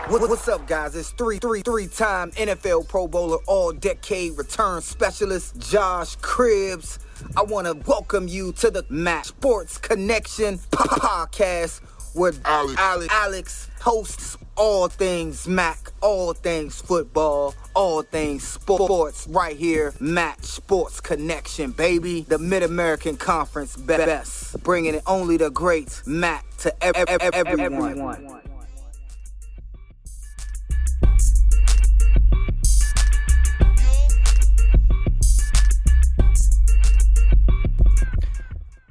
What's up, guys? It's three-time NFL Pro Bowler, all-decade return specialist, Josh Cribbs. I want to welcome you to the MACCG Sports Connection podcast, where Alex hosts all things MAC, all things football, all things sports, right here, MACCG Sports Connection, baby. The Mid-American Conference best, bringing it only the great MAC to everyone.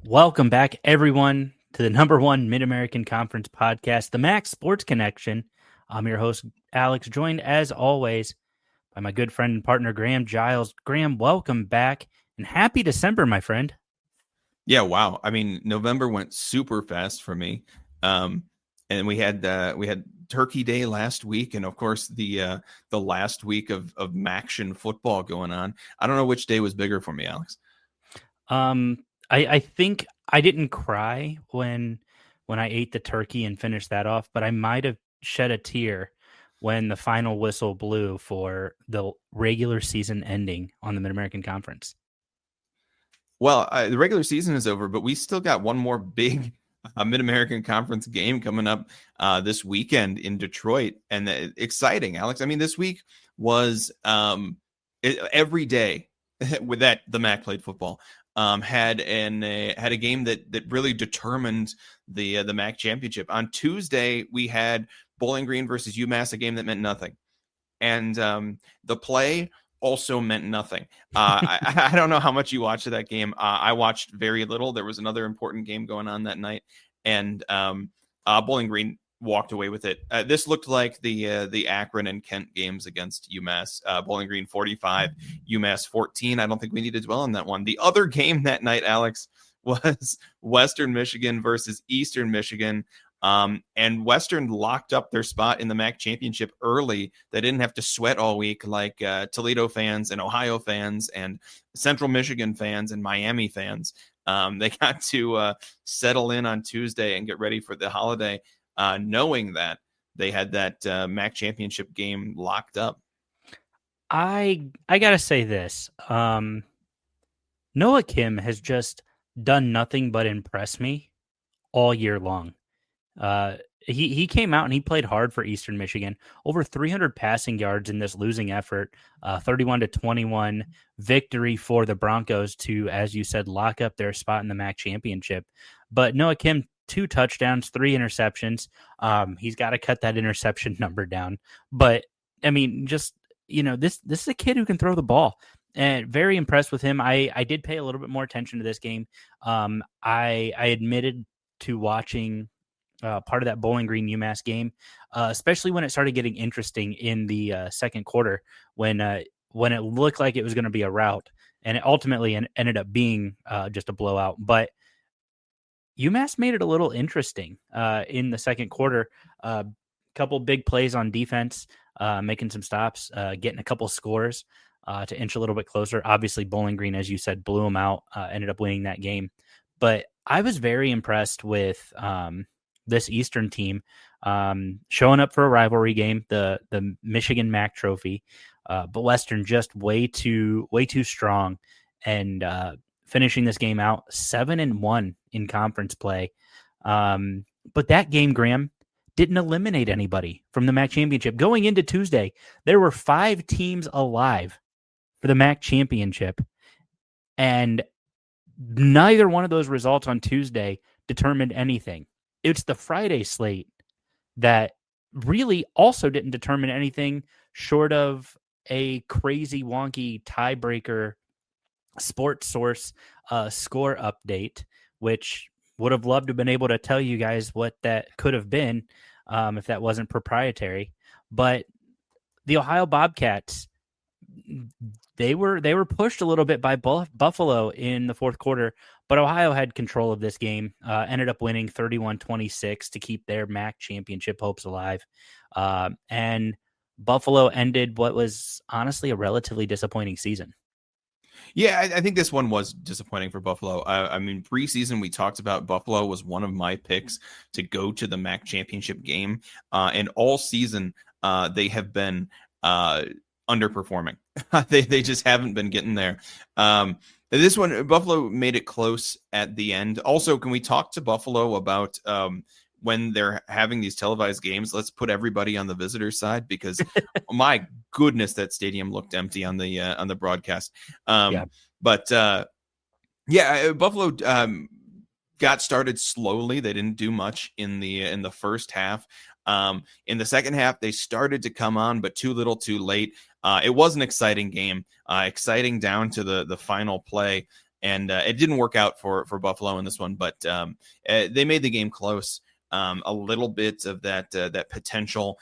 Welcome back, everyone, to the number one Mid-American Conference podcast, the MACCG Sports Connection. I'm your host, Alex, joined as always by my good friend and partner, Graham Giles. Graham, welcome back and happy December, my friend. Yeah, wow. I mean, November went super fast for me. And we had Turkey Day last week, and of course the last week of MACCG football going on. I don't know which day was bigger for me, Alex. I think I didn't cry when I ate the turkey and finished that off, but I might have shed a tear when the final whistle blew for the regular season ending on the Mid-American Conference. Well, the regular season is over, but we still got one more big Mid-American Conference game coming up this weekend in Detroit, and exciting, Alex. I mean, this week was every day with that the MAC played football. Had a game that really determined the MAC championship. On Tuesday, we had Bowling Green versus UMass, a game that meant nothing, and the play also meant nothing. I don't know how much you watched of that game. I watched very little. There was another important game going on that night, and Bowling Green walked away with it. This looked like the Akron and Kent games against UMass. Bowling Green 45, UMass 14. I don't think we need to dwell on that one. The other game that night, Alex, was Western Michigan versus Eastern Michigan. And Western locked up their spot in the MAC championship early. They didn't have to sweat all week like Toledo fans and Ohio fans and Central Michigan fans and Miami fans. They got to settle in on Tuesday and get ready for the holiday, knowing that they had that MAC championship game locked up. I gotta say this. Noah Kim has just done nothing but impress me all year long. He came out and he played hard for Eastern Michigan. Over 300 passing yards in this losing effort. 31-21 victory for the Broncos to, as you said, lock up their spot in the MAC championship. But Noah Kim, 2 touchdowns, 3 interceptions. He's got to cut that interception number down. But I mean, just, this is a kid who can throw the ball, and very impressed with him. I did pay a little bit more attention to this game. I admitted to watching part of that Bowling Green UMass game, especially when it started getting interesting in the second quarter, when it looked like it was going to be a rout, and it ultimately ended up being just a blowout. But UMass made it a little interesting in the second quarter. Couple big plays on defense, making some stops, getting a couple scores to inch a little bit closer. Obviously, Bowling Green, as you said, blew them out, ended up winning that game. But I was very impressed with this Eastern team showing up for a rivalry game, the Michigan MAC trophy. But Western just way too strong, and finishing this game out 7-1 in conference play. But that game, Graham, didn't eliminate anybody from the MAC championship. Going into Tuesday, there were 5 teams alive for the MAC championship, and neither one of those results on Tuesday determined anything. It's the Friday slate that really also didn't determine anything short of a crazy, wonky tiebreaker Sports Source score update, which would have loved to have been able to tell you guys what that could have been if that wasn't proprietary. But the Ohio Bobcats, they were pushed a little bit by Buffalo in the fourth quarter, but Ohio had control of this game, ended up winning 31-26 to keep their MAC championship hopes alive. And Buffalo ended what was honestly a relatively disappointing season. Yeah, I think this one was disappointing for Buffalo. I mean, preseason, we talked about Buffalo was one of my picks to go to the MAC championship game. And all season, they have been underperforming. They just haven't been getting there. This one, Buffalo made it close at the end. Also, can we talk to Buffalo about when they're having these televised games? Let's put everybody on the visitor side, because my goodness, that stadium looked empty on the broadcast. Yeah. But Buffalo got started slowly. They didn't do much in the first half. In the second half, they started to come on, but too little, too late. It was an exciting game, exciting down to the final play, and it didn't work out for Buffalo in this one. But they made the game close. A little bit of that potential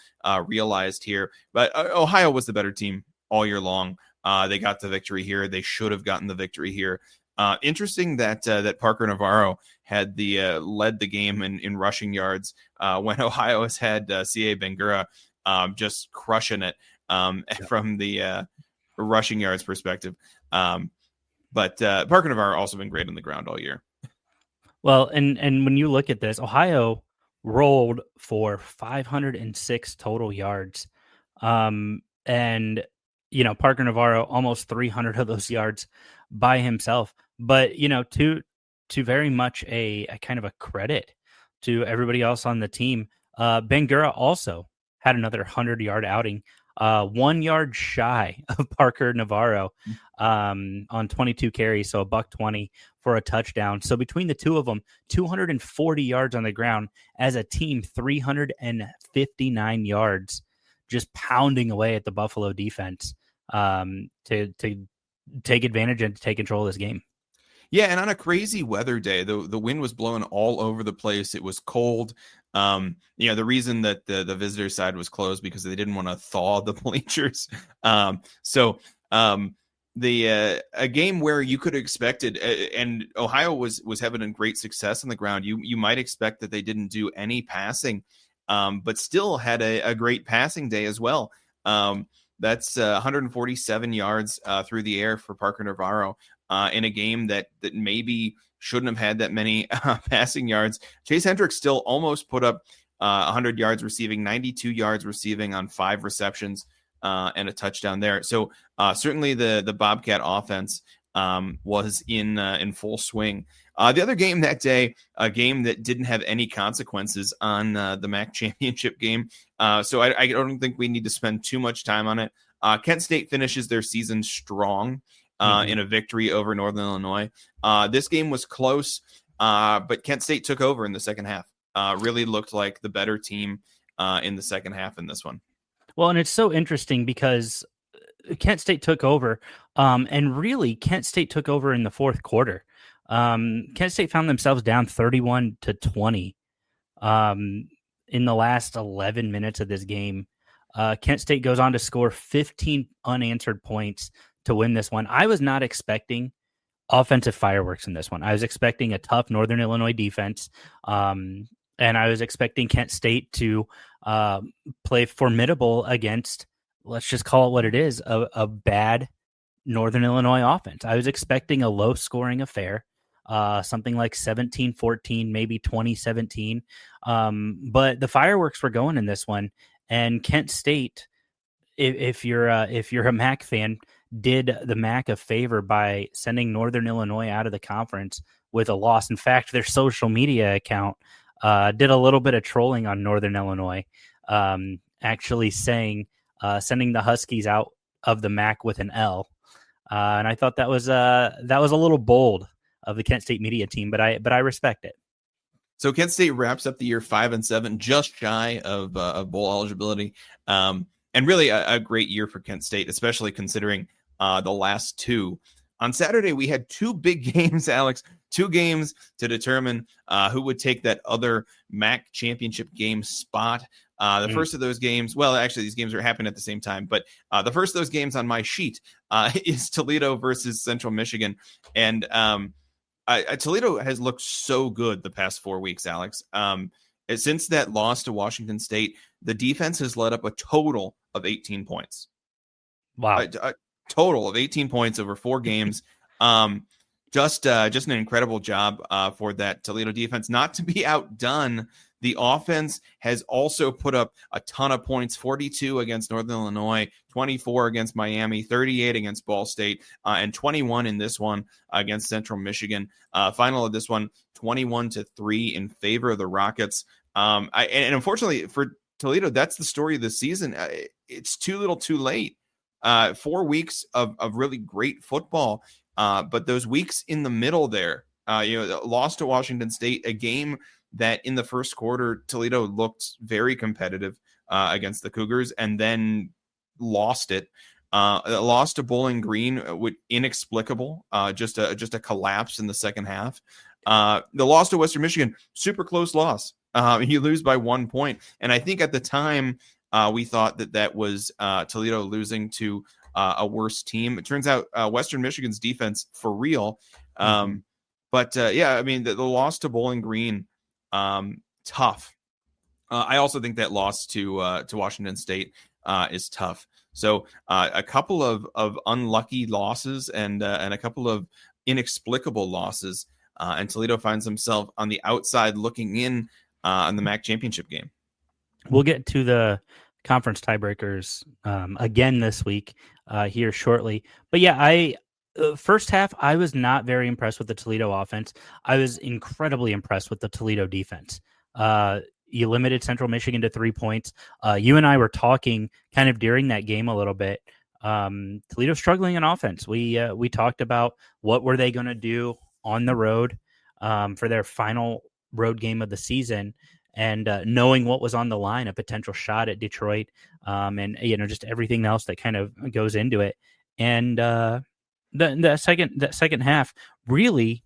realized here, but Ohio was the better team all year long. They got the victory here. They should have gotten the victory here. Interesting that Parker Navarro had led the game in rushing yards when Ohio has had C.A. Bangura just crushing it from the rushing yards perspective. But Parker Navarro also been great on the ground all year. Well, and when you look at this, Ohio rolled for 506 total yards. And, Parker Navarro, almost 300 of those yards by himself. But, to very much a kind of a credit to everybody else on the team, Bangura also had another 100-yard outing, 1 yard shy of Parker Navarro on 22 carries, so $120 for a touchdown. So between the two of them, 240 yards on the ground as a team, 359 yards, just pounding away at the Buffalo defense to take advantage and to take control of this game. Yeah, and on a crazy weather day, the wind was blowing all over the place. It was cold. The reason that the visitor side was closed because they didn't want to thaw the bleachers. A game where you could have expected, and Ohio was having a great success on the ground. You might expect that they didn't do any passing, but still had a great passing day as well. That's 147 yards through the air for Parker Navarro in a game that maybe shouldn't have had that many passing yards. Chase Hendricks still almost put up 100 yards receiving, 92 yards receiving on 5 receptions and a touchdown there. So certainly the Bobcat offense was in full swing. The other game that day, a game that didn't have any consequences on the MAC championship game. So I don't think we need to spend too much time on it. Kent State finishes their season strong in a victory over Northern Illinois. This game was close, but Kent State took over in the second half. Really looked like the better team in the second half in this one. Well, and it's so interesting because Kent State took over, and really Kent State took over in the fourth quarter. Kent State found themselves down 31-20 in the last 11 minutes of this game. Kent State goes on to score 15 unanswered points to win this one. I was not expecting offensive fireworks in this one. I was expecting a tough Northern Illinois defense, and I was expecting Kent State to play formidable against, let's just call it what it is, a bad Northern Illinois offense. I was expecting a low-scoring affair, something like 17-14, maybe 20-17. But the fireworks were going in this one, and Kent State, if you're a MAC fan, did the MAC a favor by sending Northern Illinois out of the conference with a loss. In fact, their social media account did a little bit of trolling on Northern Illinois, actually saying sending the Huskies out of the MAC with an L. And I thought that was a little bold of the Kent State media team, but I respect it. So Kent State wraps up the year 5-7, just shy of bowl eligibility, and really a great year for Kent State, especially considering the last two. On Saturday, we had 2 big games, Alex. 2 games to determine who would take that other MAC championship game spot. The first of those games, well, actually, these games are happening at the same time, but the first of those games on my sheet is Toledo versus Central Michigan. And Toledo has looked so good the past 4 weeks, Alex. Since that loss to Washington State, the defense has let up a total of 18 points. Wow. total of 18 points over 4 games. Just an incredible job for that Toledo defense. Not to be outdone, the offense has also put up a ton of points, 42 against Northern Illinois, 24 against Miami, 38 against Ball State, and 21 in this one against Central Michigan. Final of this one, 21-3 in favor of the Rockets. And unfortunately for Toledo, that's the story of the season. It's too little too late. 4 weeks of really great football. But those weeks in the middle there, lost to Washington State, a game that in the first quarter, Toledo looked very competitive against the Cougars, and then lost it. Lost to Bowling Green, inexplicable, just a collapse in the second half. The loss to Western Michigan, super close loss. You lose by 1 point. And I think at the time, we thought that was Toledo losing to a worse team. It turns out Western Michigan's defense for real. But I mean, the loss to Bowling Green, tough. I also think that loss to Washington State is tough. So a couple of unlucky losses and a couple of inexplicable losses, and Toledo finds himself on the outside looking in on the MAC championship game. We'll get to the conference tiebreakers again this week here shortly. But yeah, first half, I was not very impressed with the Toledo offense. I was incredibly impressed with the Toledo defense. You limited Central Michigan to 3 points. You and I were talking kind of during that game a little bit. Toledo struggling in offense. We talked about what were they going to do on the road for their final road game of the season, and knowing what was on the line, a potential shot at Detroit, and just everything else that kind of goes into it. And the second half, really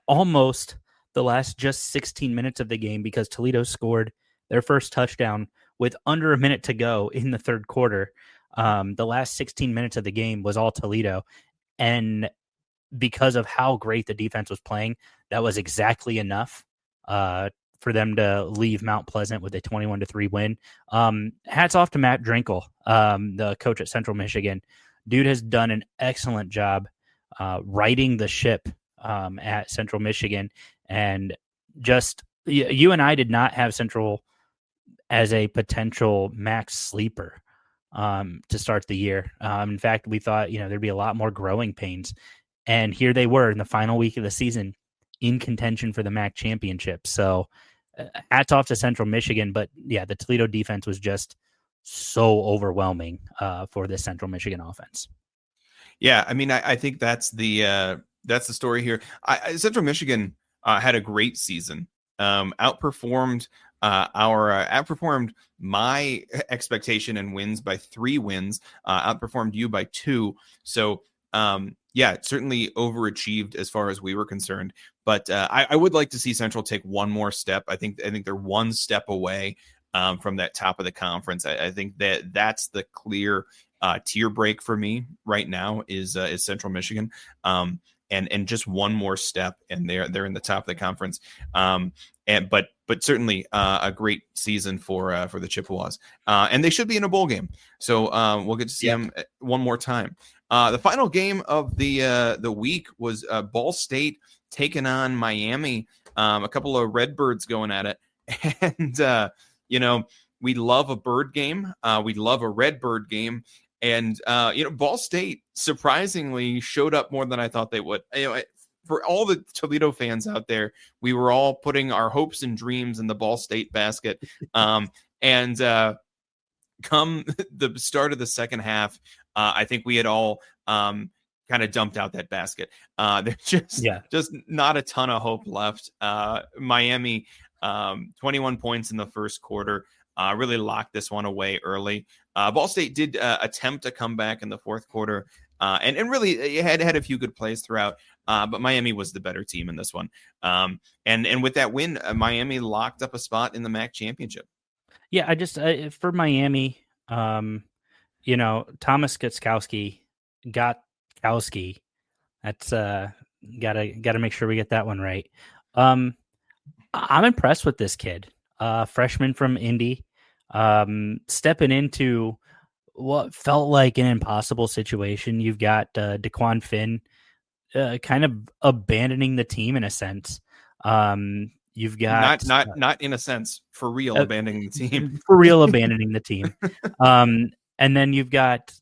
almost the last just 16 minutes of the game, because Toledo scored their first touchdown with under a minute to go in the third quarter. The last 16 minutes of the game was all Toledo, and because of how great the defense was playing, that was exactly enough for them to leave Mount Pleasant with a 21-3 win. Hats off to Matt Drinkle, the coach at Central Michigan. Dude has done an excellent job righting the ship at Central Michigan. And just, you and I did not have Central as a potential MAC sleeper to start the year. In fact, we thought, there'd be a lot more growing pains. And here they were in the final week of the season in contention for the MAC championship. So hats off to Central Michigan. But yeah, the Toledo defense was just so overwhelming for the Central Michigan offense. Yeah, I mean, I think that's the story here. Central Michigan had a great season. Outperformed my expectation and wins by 3 wins. Outperformed you by 2. So certainly overachieved as far as we were concerned. But I would like to see Central take one more step. I think they're one step away from that top of the conference. I think that's the clear tier break for me right now is Central Michigan. And just one more step, and they're in the top of the conference. But certainly a great season for the Chippewas, and they should be in a bowl game. So we'll get to see them one more time. The final game of the week was Ball State taking on Miami. A couple of Redbirds going at it, and we love a bird game. We love a Redbird game. And, Ball State surprisingly showed up more than I thought they would. For all the Toledo fans out there, we were all putting our hopes and dreams in the Ball State basket. And come the start of the second half, I think we had all kind of dumped out that basket. There's just not a ton of hope left. Miami, 21 points in the first quarter. Really locked this one away early. Ball State did attempt to come back in the fourth quarter, and really had a few good plays throughout. But Miami was the better team in this one. And with that win, Miami locked up a spot in the MAC championship. Yeah, I just for Miami, Thomas Gutskowski. That's gotta make sure we get that one right. I'm impressed with this kid, freshman from Indy. Stepping into what felt like an impossible situation. You've got DeQuan Finn kind of abandoning the team in a sense. You've got Not in a sense, for real, abandoning the team. for real abandoning the team. And then you've got,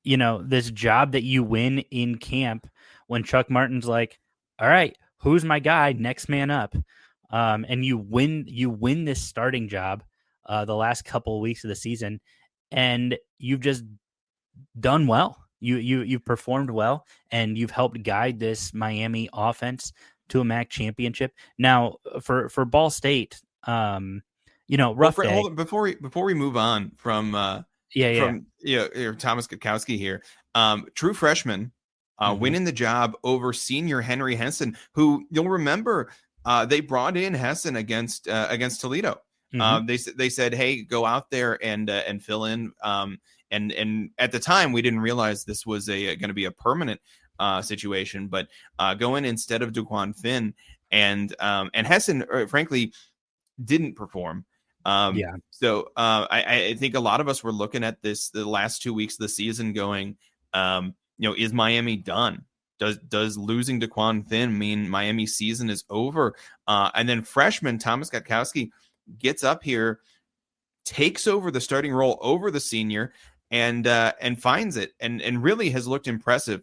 this job that you win in camp when Chuck Martin's like, all right, who's my guy? Next man up. And you win this starting job the last couple of weeks of the season, and you've just done well. You've performed well, and you've helped guide this Miami offense to a MAC championship. Now, for Ball State, rough day. Hold on, before we move on from Thomas Gutkowski here, true freshman winning the job over senior Henry Hessen, who you'll remember they brought in Hessen against Toledo. They said, hey, go out there and fill in. And at the time, we didn't realize this was going to be a permanent situation, but go in instead of DeQuan Finn, and Hessen, frankly, didn't perform. So I think a lot of us were looking at the last 2 weeks of the season going, is Miami done? Does losing DeQuan Finn mean Miami's season is over? And then freshman Thomas Gutkowski gets up here, takes over the starting role over the senior, and finds it, and really has looked impressive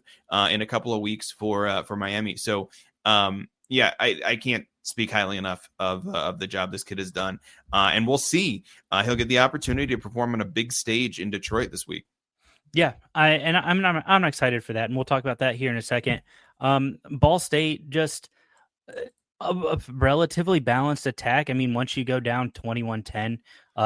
in a couple of weeks for Miami. So I can't speak highly enough of the job this kid has done, and we'll see. He'll get the opportunity to perform on a big stage in Detroit this week. Yeah, I'm excited for that, and we'll talk about that here in a second. Ball State, just a relatively balanced attack. I mean, once you go down 21-10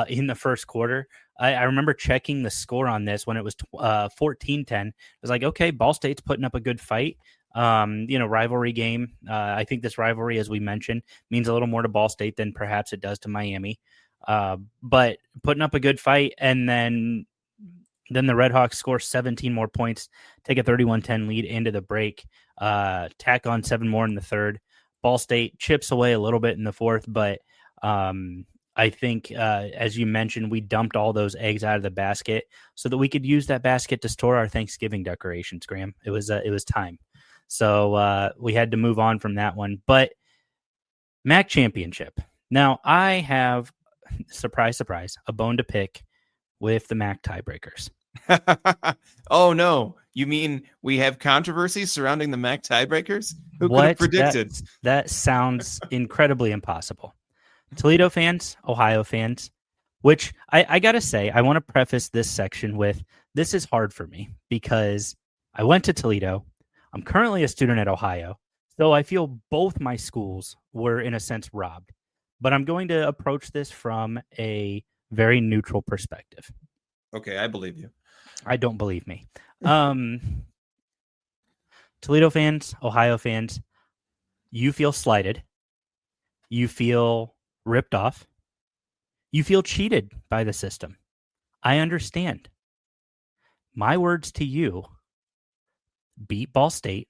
in the first quarter, I remember checking the score on this when it was 14-10. I was like, okay, Ball State's putting up a good fight. Rivalry game. I think this rivalry, as we mentioned, means a little more to Ball State than perhaps it does to Miami. But putting up a good fight, and then the Redhawks score 17 more points, take a 31-10 lead into the break, tack on 7 more in the third. Ball State chips away a little bit in the fourth, but I think, as you mentioned, we dumped all those eggs out of the basket so that we could use that basket to store our Thanksgiving decorations, Graham. It was time. So we had to move on from that one. But MAC championship. Now, I have, surprise, surprise, a bone to pick with the MAC tiebreakers. Oh, no. You mean we have controversy surrounding the MAC tiebreakers? Who could have predicted? That sounds incredibly impossible. Toledo fans, Ohio fans, which I got to say, I want to preface this section with, this is hard for me because I went to Toledo. I'm currently a student at Ohio, so I feel both my schools were, in a sense, robbed. But I'm going to approach this from a very neutral perspective. Okay, I believe you. I don't believe me. Toledo fans, Ohio fans, you feel slighted. You feel ripped off. You feel cheated by the system. I understand. My words to you: beat Ball State,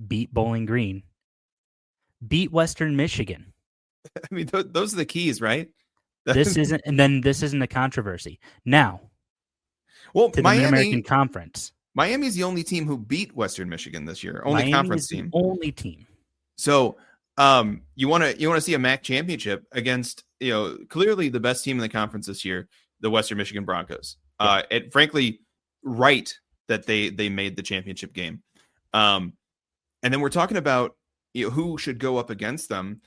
beat Bowling Green, beat Western Michigan. I mean, those are the keys, right? This isn't a controversy. Now, well, to the Mid-American Conference. Miami's the only team who beat Western Michigan this year. Only conference team. Only team. So, you want to see a MAC championship against, clearly the best team in the conference this year, the Western Michigan Broncos. Yeah. And frankly, right that they made the championship game. And then we're talking about who should go up against them.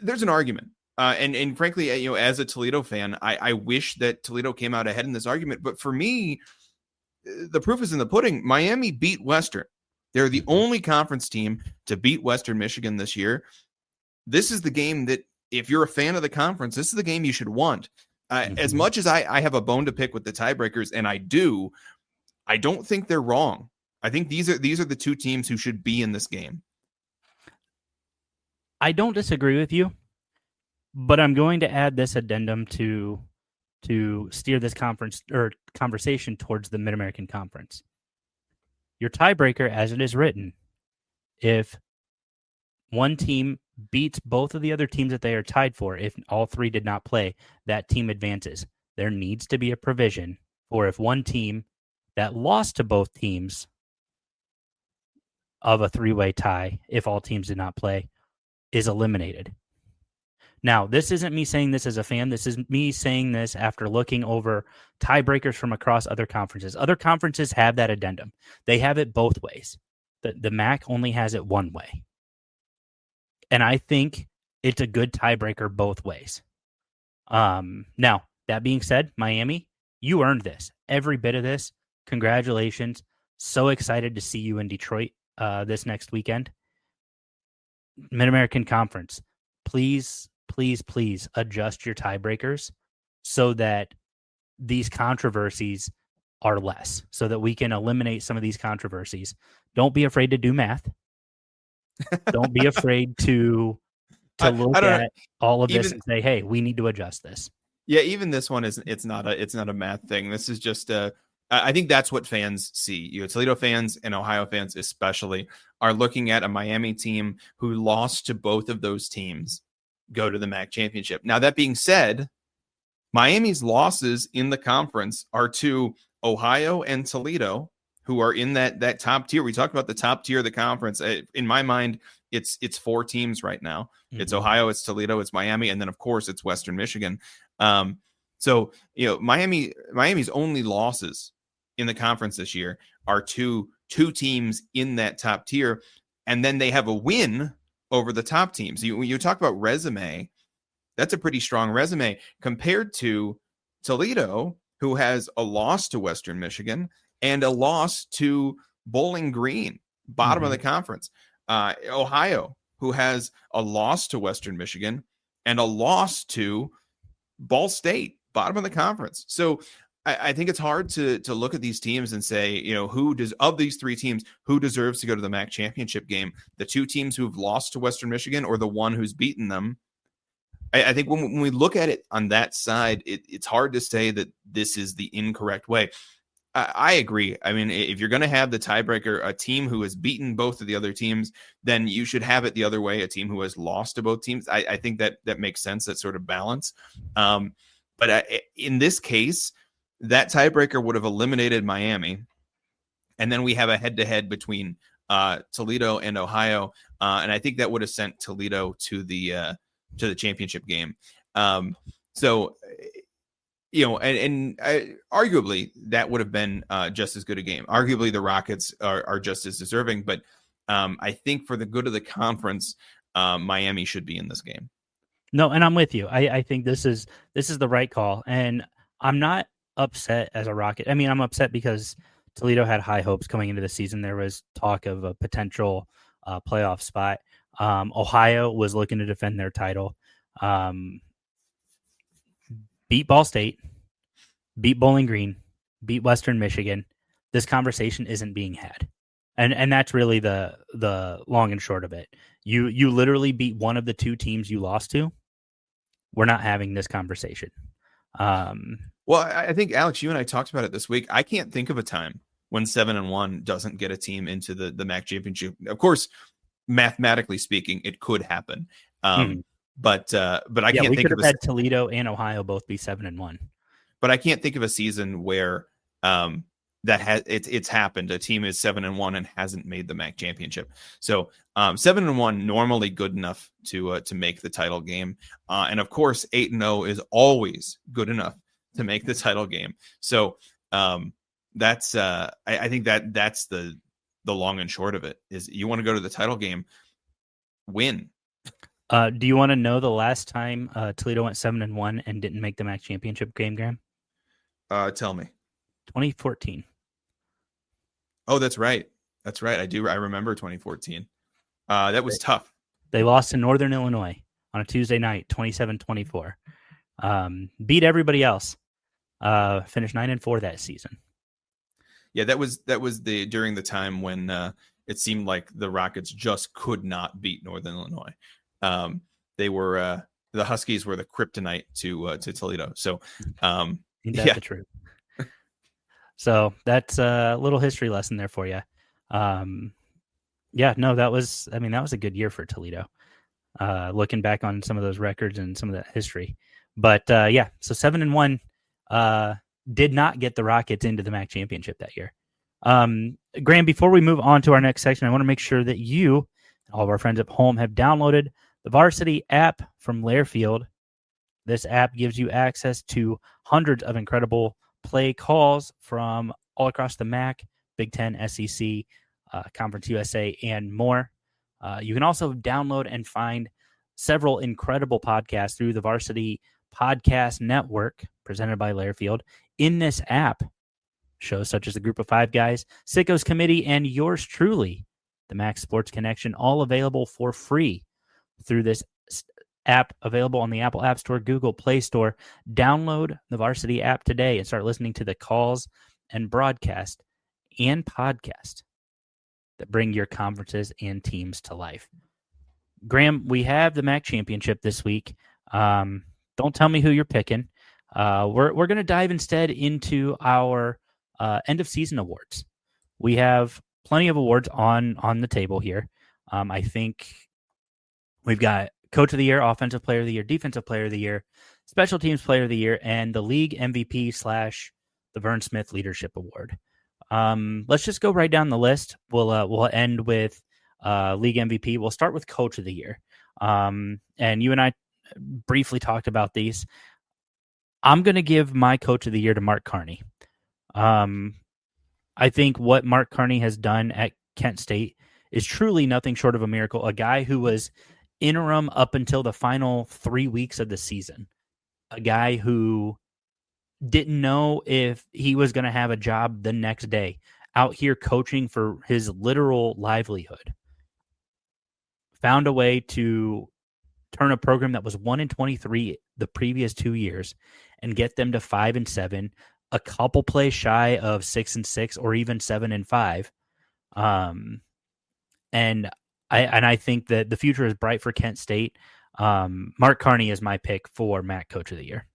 There's an argument. And frankly, as a Toledo fan, I wish that Toledo came out ahead in this argument. But for me, the proof is in the pudding. Miami beat Western. They're the only conference team to beat Western Michigan this year. This is the game that, if you're a fan of the conference, this is the game you should want. As much as I have a bone to pick with the tiebreakers, and I don't think they're wrong. I think these are the two teams who should be in this game. I don't disagree with you, but I'm going to add this addendum to steer this conversation towards the Mid-American Conference. Your tiebreaker, as it is written, if one team beats both of the other teams that they are tied for, if all three did not play, that team advances. There needs to be a provision for if one team that lost to both teams of a three-way tie, if all teams did not play, is eliminated. Now, this isn't me saying this as a fan. This is me saying this after looking over tiebreakers from across other conferences. Other conferences have that addendum. They have it both ways. The MAC only has it one way. And I think it's a good tiebreaker both ways. Now, that being said, Miami, you earned this. Every bit of this. Congratulations. So excited to see you in Detroit this next weekend. Mid-American Conference, please adjust your tiebreakers so that these controversies are less, so that we can eliminate some of these controversies. Don't be afraid to do math. Don't be afraid to look at all of this and say, hey, we need to adjust this. Yeah, even this one it's not a math thing. This is just I think that's what fans see. Toledo fans and Ohio fans especially are looking at a Miami team who lost to both of those teams go to the MAC championship. Now, that being said, Miami's losses in the conference are to Ohio and Toledo, who are in that top tier. We talked about the top tier of the conference. In my mind, it's four teams right now. Mm-hmm. It's Ohio, it's Toledo, it's Miami, and then of course it's Western Michigan. So Miami's only losses in the conference this year are two teams in that top tier, and then they have a win over the top teams. You talk about resume, that's a pretty strong resume compared to Toledo, who has a loss to Western Michigan and a loss to Bowling Green, bottom of the conference. Ohio, who has a loss to Western Michigan and a loss to Ball State, bottom of the conference. So I think it's hard to look at these teams and say, who does of these three teams, who deserves to go to the MAC championship game? The two teams who've lost to Western Michigan or the one who's beaten them? I think when we look at it on that side, it's hard to say that this is the incorrect way. I agree. I mean, if you're going to have the tiebreaker, a team who has beaten both of the other teams, then you should have it the other way, a team who has lost to both teams. I think that makes sense, that sort of balance. But in this case, that tiebreaker would have eliminated Miami. And then we have a head-to-head between Toledo and Ohio. And I think that would have sent Toledo to the championship game. Arguably that would have been just as good a game. Arguably the Rockets are just as deserving, but I think for the good of the conference, Miami should be in this game. No, and I'm with you. I think this is the right call, and I'm not upset as a Rocket. I mean, I'm upset because Toledo had high hopes coming into the season. There was talk of a potential playoff spot. Ohio was looking to defend their title. Beat Ball State, beat Bowling Green, beat Western Michigan. This conversation isn't being had. And that's really the long and short of it. You literally beat one of the two teams you lost to. We're not having this conversation. Well, I think, Alex, you and I talked about it this week. I can't think of a time when 7-1 doesn't get a team into the MAC championship. Of course, mathematically speaking, it could happen. But I can't think of had Toledo and Ohio both be 7-1. But I can't think of a season where it's happened. A team is 7-1 and hasn't made the MAC championship. So 7-1 normally good enough to make the title game, and of course 8-0 is always good enough to make the title game. So that's I think that's the long and short of it. Is you want to go to the title game, win. Do you want to know the last time Toledo went 7-1 and didn't make the MAC championship game, Graham? Tell me. 2014. Oh, that's right. That's right. I remember 2014. That was tough. They lost to Northern Illinois on a Tuesday night, 27-24. Beat everybody else. Finished 9-4 that season. Yeah, that was during the time when it seemed like the Rockets just could not beat Northern Illinois. They were the Huskies were the kryptonite to Toledo. So ain't that the truth? So that's a little history lesson there for you. That was a good year for Toledo. Looking back on some of those records and some of that history, but so 7-1, did not get the Rockets into the MAC championship that year. Graham, before we move on to our next section, I want to make sure that you and all of our friends at home have downloaded the Varsity app from Lairfield. This app gives you access to hundreds of incredible play calls from all across the MAC, Big Ten, SEC, Conference USA, and more. You can also download and find several incredible podcasts through the Varsity Podcast Network presented by Lairfield in this app. Shows such as the Group of Five Guys, Sickos Committee, and yours truly, the MAC Sports Connection, all available for free through this app, available on the Apple App Store, Google Play Store. Download the Varsity app today and start listening to the calls and broadcast and podcast that bring your conferences and teams to life. Graham, we have the MAC championship this week. Don't tell me who you're picking. We're going to dive instead into our end of season awards. We have plenty of awards on the table here. I think we've got Coach of the Year, Offensive Player of the Year, Defensive Player of the Year, Special Teams Player of the Year, and the League MVP / the Vern Smith Leadership Award. Let's just go right down the list. We'll end with League MVP. We'll start with Coach of the Year. And you and I briefly talked about these. I'm going to give my Coach of the Year to Mark Carney. I think what Mark Carney has done at Kent State is truly nothing short of a miracle. A guy who was interim up until the final 3 weeks of the season. A guy who didn't know if he was going to have a job the next day, out here coaching for his literal livelihood. Found a way to turn a program that was 1-23 the previous 2 years and get them to 5-7, a couple plays shy of 6-6 or even 7-5. And I think that the future is bright for Kent State. Mark Carney is my pick for MAC Coach of the Year.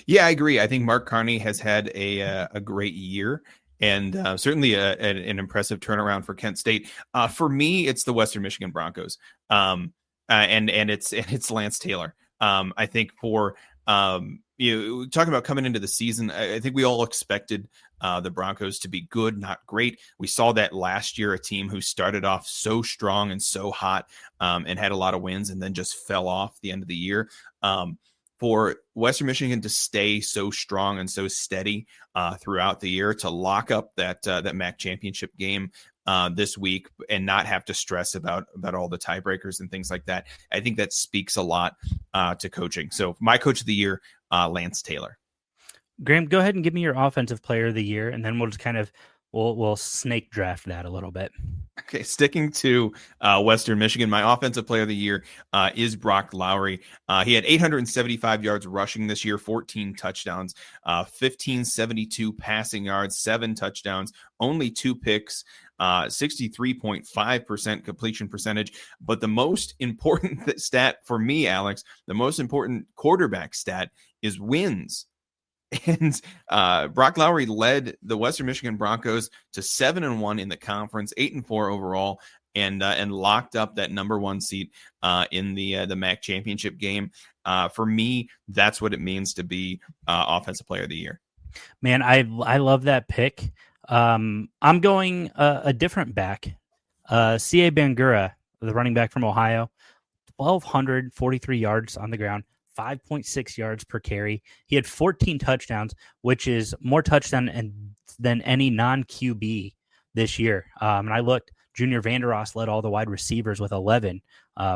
Yeah, I agree. I think Mark Carney has had a great year and certainly an impressive turnaround for Kent State. For me, it's the Western Michigan Broncos, and it's Lance Taylor. I think for talking about coming into the season, I think we all expected the Broncos to be good, not great. We saw that last year, a team who started off so strong and so hot and had a lot of wins and then just fell off the end of the year. For Western Michigan to stay so strong and so steady throughout the year, to lock up that MAC championship game this week and not have to stress about all the tiebreakers and things like that, I think that speaks a lot to coaching. So my Coach of the Year, Lance Taylor. Graham, go ahead and give me your Offensive Player of the Year, and then we'll just kind of we'll snake draft that a little bit. Okay, sticking to Western Michigan, my Offensive Player of the Year is Brock Lowry. He had 875 yards rushing this year, 14 touchdowns, 1572 passing yards, 7 touchdowns, only 2 picks, 63.5% completion percentage. But the most important stat for me, Alex, the most important quarterback stat is wins. And Brock Lowry led the Western Michigan Broncos to 7-1 in the conference, 8-4 overall, and locked up that number 1 seat in the MAC championship game. For me, that's what it means to be Offensive Player of the Year. Man, I love that pick. I'm going a different back. C.A. Bangura, the running back from Ohio, 1,243 yards on the ground, 5.6 yards per carry. He had 14 touchdowns, which is more touchdowns than any non-QB this year. And I looked, Junior Vandeross led all the wide receivers with 11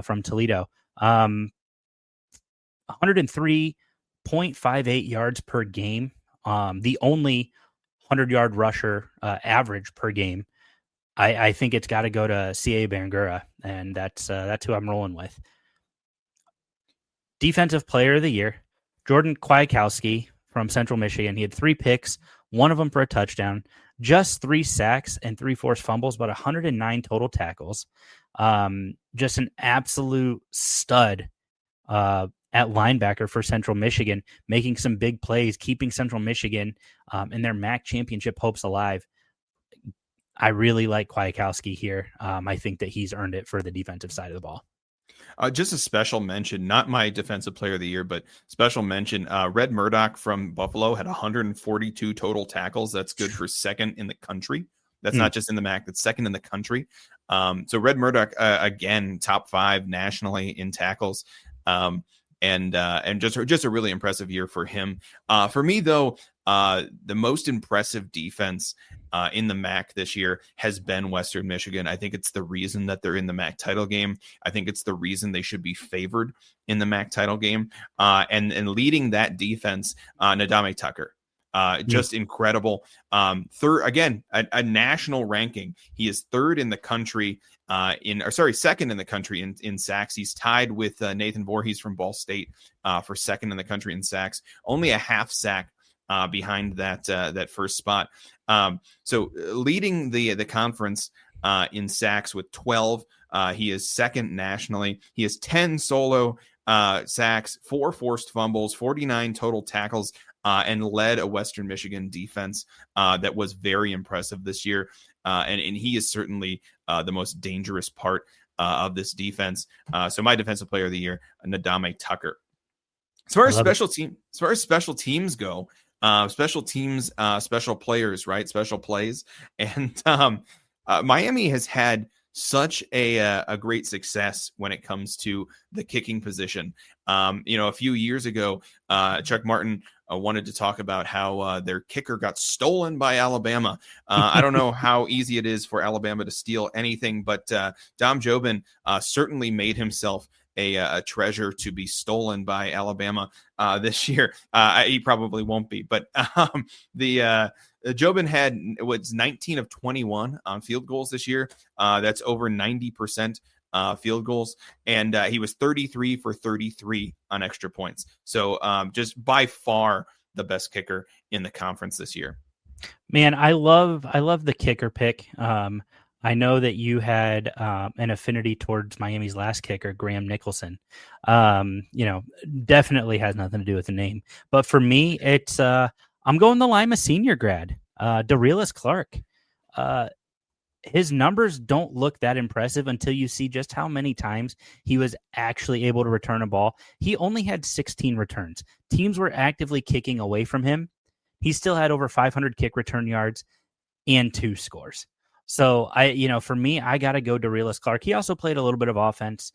from Toledo. 103.58 yards per game. The only 100-yard rusher average per game. I think it's got to go to C.A. Bangura, and that's who I'm rolling with. Defensive Player of the Year, Jordan Kwiatkowski from Central Michigan. He had 3 picks, one of them for a touchdown, just 3 sacks and 3 forced fumbles, but 109 total tackles. Just an absolute stud at linebacker for Central Michigan, making some big plays, keeping Central Michigan and their MAC championship hopes alive. I really like Kwiatkowski here. I think that he's earned it for the defensive side of the ball. Just a special mention, not my defensive player of the year, but special mention. Red Murdoch from Buffalo had 142 total tackles. That's good for second in the country. That's not just in the MAC, that's second in the country. So Red Murdoch, again, top 5 nationally in tackles. And just a really impressive year for him. For me, though, the most impressive defense in the MAC this year has been Western Michigan. I think it's the reason that they're in the MAC title game. I think it's the reason they should be favored in the MAC title game. And leading that defense, Nadame Tucker. Just incredible. Third, again, a national ranking. He is third in the country second in the country in sacks. He's tied with Nathan Voorhees from Ball State for second in the country in sacks. Only a half sack behind that first spot. So leading the conference in sacks with 12. He is second nationally. He has 10 solo sacks, 4 forced fumbles, 49 total tackles, and led a Western Michigan defense that was very impressive this year. And he is certainly the most dangerous part of this defense. So my defensive player of the year, Nadame Tucker. As far as special teams go, special teams, special players, right? Special plays. And Miami has had such a great success when it comes to the kicking position. A few years ago, Chuck Martin wanted to talk about how their kicker got stolen by Alabama. I don't know how easy it is for Alabama to steal anything, but Dom Jobin certainly made himself a treasure to be stolen by Alabama this year. He probably won't be, but Jobin had 19 of 21 on field goals this year. That's over 90% field goals, and he was 33 for 33 on extra points. So just by far the best kicker in the conference this year. Man, I love the kicker pick. I know that you had an affinity towards Miami's last kicker, Graham Nicholson. Definitely has nothing to do with the name. But for me, it's I'm going the Lima senior grad, Dorelis Clark. His numbers don't look that impressive until you see just how many times he was actually able to return a ball. He only had 16 returns. Teams were actively kicking away from him. He still had over 500 kick return yards and 2 scores. So for me, I got to go Dorelis Clark. He also played a little bit of offense,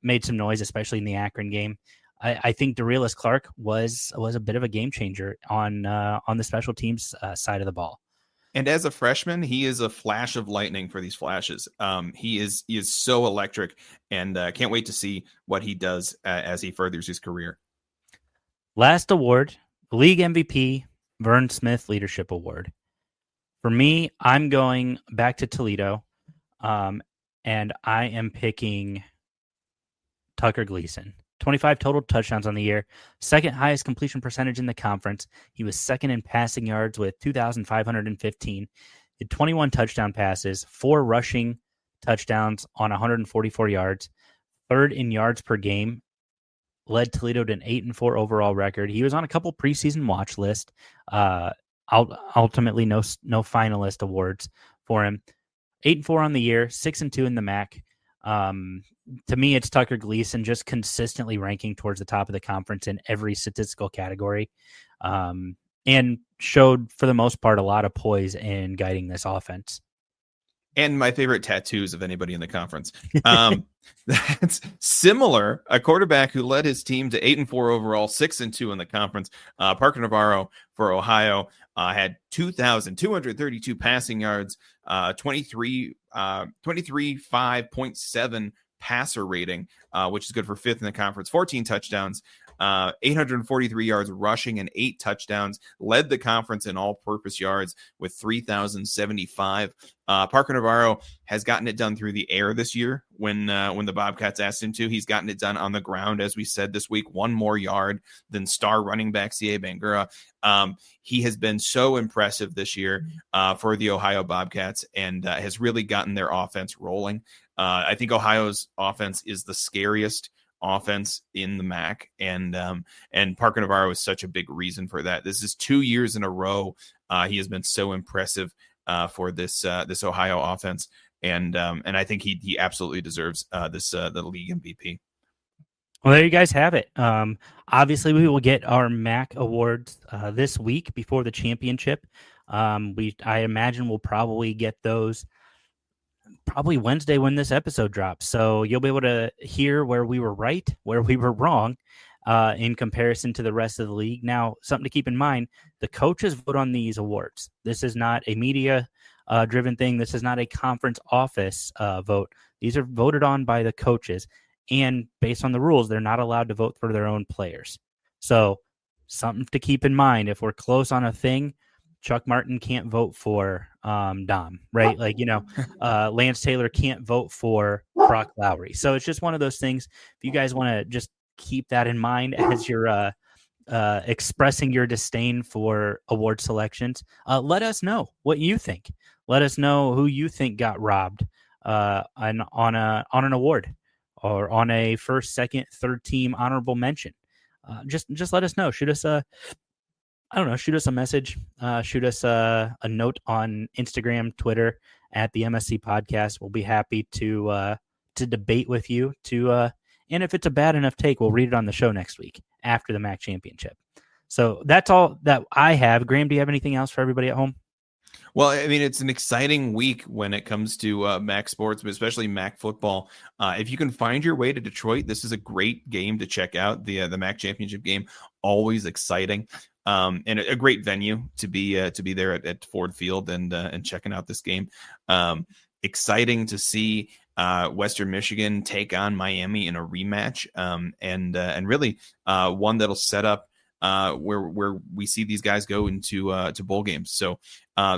made some noise, especially in the Akron game. I think Dorelis Clark was a bit of a game changer on the special teams side of the ball. And as a freshman, he is a flash of lightning for these flashes. He is so electric, and can't wait to see what he does as he furthers his career. Last award, league MVP, Vern Smith Leadership Award. For me, I'm going back to Toledo, and I am picking Tucker Gleason. 25 total touchdowns on the year, second highest completion percentage in the conference. He was second in passing yards with 2,515. He had 21 touchdown passes, 4 rushing touchdowns on 144 yards, third in yards per game, led Toledo to an 8-4 overall record. He was on a couple preseason watch list. Ultimately, no finalist awards for him. 8-4 on the year, 6-2 in the MAC. To me, it's Tucker Gleason just consistently ranking towards the top of the conference in every statistical category, and showed, for the most part, a lot of poise in guiding this offense. And my favorite tattoos of anybody in the conference. That's similar. A quarterback who led his team to 8-4 overall, 6-2 in the conference. Parker Navarro for Ohio had 2,232 passing yards, 23.7 passer rating, which is good for 5th in the conference, 14 touchdowns, 843 yards rushing and 8 touchdowns, led the conference in all-purpose yards with 3,075. Parker Navarro has gotten it done through the air this year when the Bobcats asked him to. He's gotten it done on the ground, as we said this week, 1 more yard than star running back C.A. Bangura. He has been so impressive this year for the Ohio Bobcats, and has really gotten their offense rolling. I think Ohio's offense is the scariest offense in the MAC, and Parker Navarro is such a big reason for that. This is 2 years in a row he has been so impressive for this Ohio offense, and I think he absolutely deserves the league MVP. Well, there you guys have it. Obviously, we will get our MAC awards this week before the championship. I imagine we'll probably get those probably Wednesday when this episode drops. So you'll be able to hear where we were right, where we were wrong in comparison to the rest of the league. Now, something to keep in mind, the coaches vote on these awards. This is not a media driven thing. This is not a conference office vote. These are voted on by the coaches. And based on the rules, they're not allowed to vote for their own players. So something to keep in mind. If we're close on a thing, Chuck Martin can't vote for Dom, right? Like, Lance Taylor can't vote for Brock Lowry. So it's just one of those things. If you guys want to just keep that in mind as you're expressing your disdain for award selections, let us know what you think. Let us know who you think got robbed on an award or on a first, second, third team honorable mention. Just let us know. Shoot us a message. Shoot us a note on Instagram, Twitter at the MSC podcast. We'll be happy to debate with you. And if it's a bad enough take, we'll read it on the show next week after the MAC championship. So that's all that I have. Graham, do you have anything else for everybody at home? Well, I mean, it's an exciting week when it comes to MAC sports, but especially MAC football. If you can find your way to Detroit, this is a great game to check out. The MAC championship game, always exciting, and a great venue to be there at Ford Field and checking out this game. Exciting to see Western Michigan take on Miami in a rematch, and really one that'll set up where we see these guys go into to bowl games. So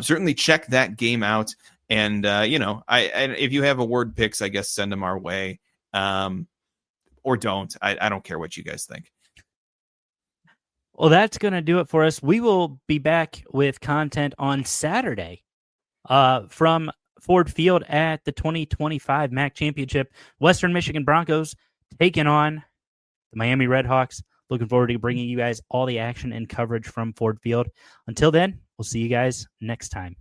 certainly check that game out. And if you have award picks, I guess send them our way, or don't. I don't care what you guys think. Well, that's going to do it for us. We will be back with content on Saturday from Ford Field at the 2025 MAC Championship. Western Michigan Broncos taking on the Miami Redhawks. Looking forward to bringing you guys all the action and coverage from Ford Field. Until then, we'll see you guys next time.